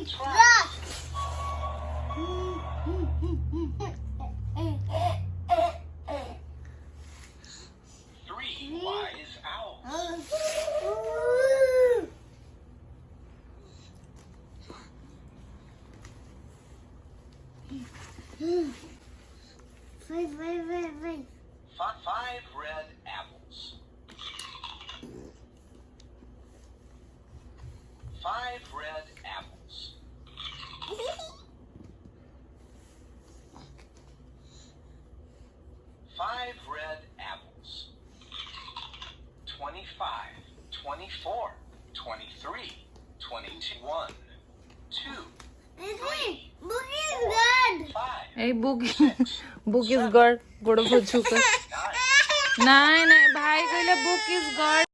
That's right. 3 wise owls. 5 red apples. 5 red apples. 5 red apples. 25, 24, 23, 21, 2, 3, 5, এই বুক book is god বড় বুঝুক 9. নাই নাই ভাই কইলে বুক ইজ গড